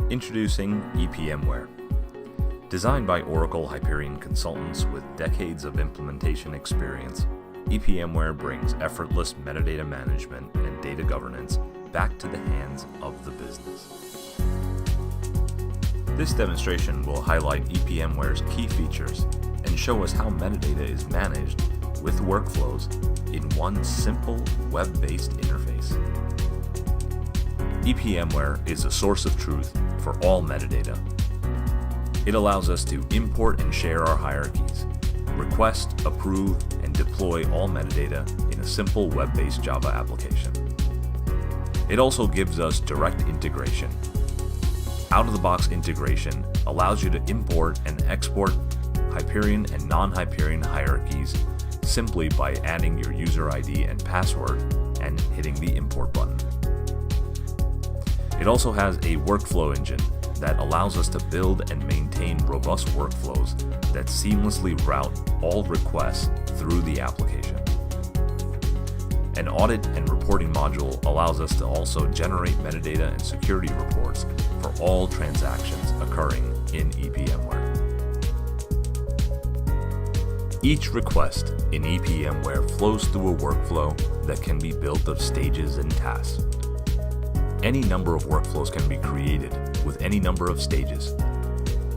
Introducing EPMware. Designed by Oracle Hyperion consultants with decades of implementation experience, EPMware brings effortless metadata management and data governance back to the hands of the business. This demonstration will highlight EPMware's key features and show us how metadata is managed with workflows in one simple web-based interface. EPMware is a source of truth for all metadata. It allows us to import and share our hierarchies, request, approve, and deploy all metadata in a simple web-based Java application. It also gives us direct integration. Out-of-the-box integration allows you to import and export Hyperion and non-Hyperion hierarchies simply by adding your user ID and password and hitting the import button. It also has a workflow engine that allows us to build and maintain robust workflows that seamlessly route all requests through the application. An audit and reporting module allows us to also generate metadata and security reports for all transactions occurring in EPMware. Each request in EPMware flows through a workflow that can be built of stages and tasks. Any number of workflows can be created with any number of stages.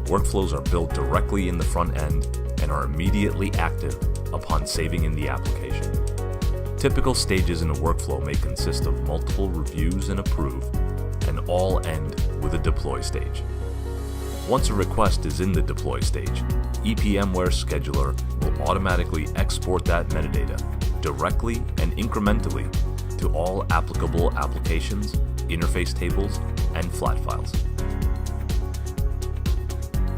Workflows are built directly in the front end and are immediately active upon saving in the application. Typical stages in a workflow may consist of multiple reviews and approve, and all end with a deploy stage. Once a request is in the deploy stage, EPMware Scheduler will automatically export that metadata directly and incrementally to all applicable applications, interface tables, and flat files.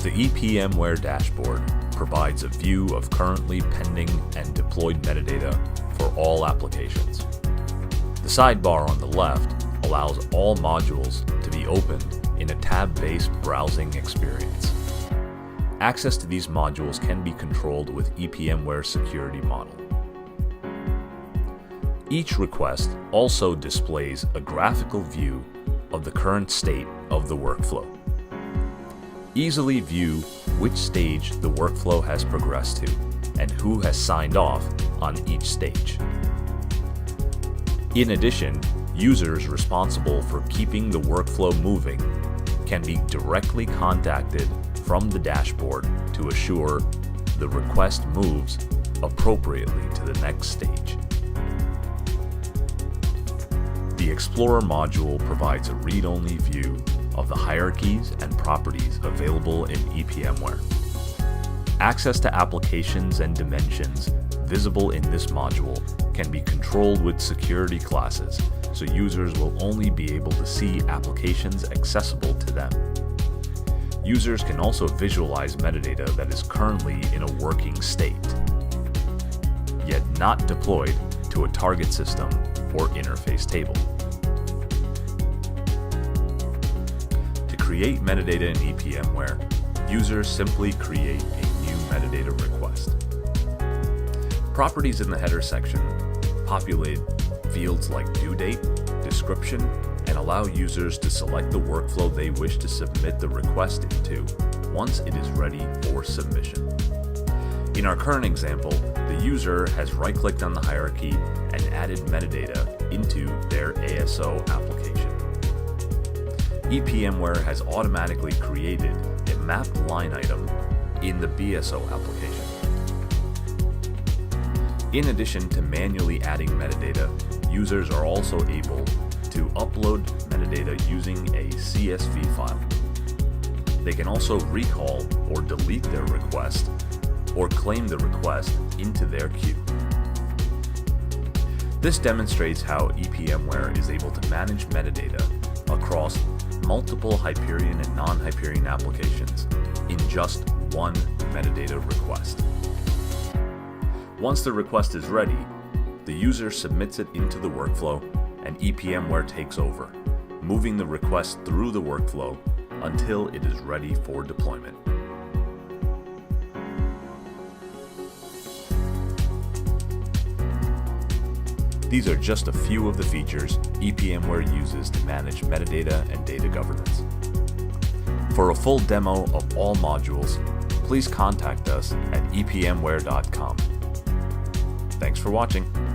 The EPMware dashboard provides a view of currently pending and deployed metadata for all applications. The sidebar on the left allows all modules to be opened in a tab-based browsing experience. Access to these modules can be controlled with EPMware's security model. Each request also displays a graphical view of the current state of the workflow. Easily view which stage the workflow has progressed to and who has signed off on each stage. In addition, users responsible for keeping the workflow moving can be directly contacted from the dashboard to assure the request moves appropriately to the next stage. The Explorer module provides a read-only view of the hierarchies and properties available in EPMware. Access to applications and dimensions visible in this module can be controlled with security classes, so users will only be able to see applications accessible to them. Users can also visualize metadata that is currently in a working state, yet not deployed to a target system or interface table. To create metadata in EPMware, users simply create a new metadata request. Properties in the header section populate fields like due date, description, and allow users to select the workflow they wish to submit the request into once it is ready for submission. In our current example, the user has right-clicked on the hierarchy and added metadata into their ASO application. EPMware has automatically created a mapped line item in the BSO application. In addition to manually adding metadata, users are also able to upload metadata using a CSV file. They can also recall or delete their request or claim the request into their queue. This demonstrates how EPMware is able to manage metadata across multiple Hyperion and non-Hyperion applications in just one metadata request. Once the request is ready, the user submits it into the workflow and EPMware takes over, moving the request through the workflow until it is ready for deployment. These are just a few of the features EPMware uses to manage metadata and data governance. For a full demo of all modules, please contact us at epmware.com. Thanks for watching.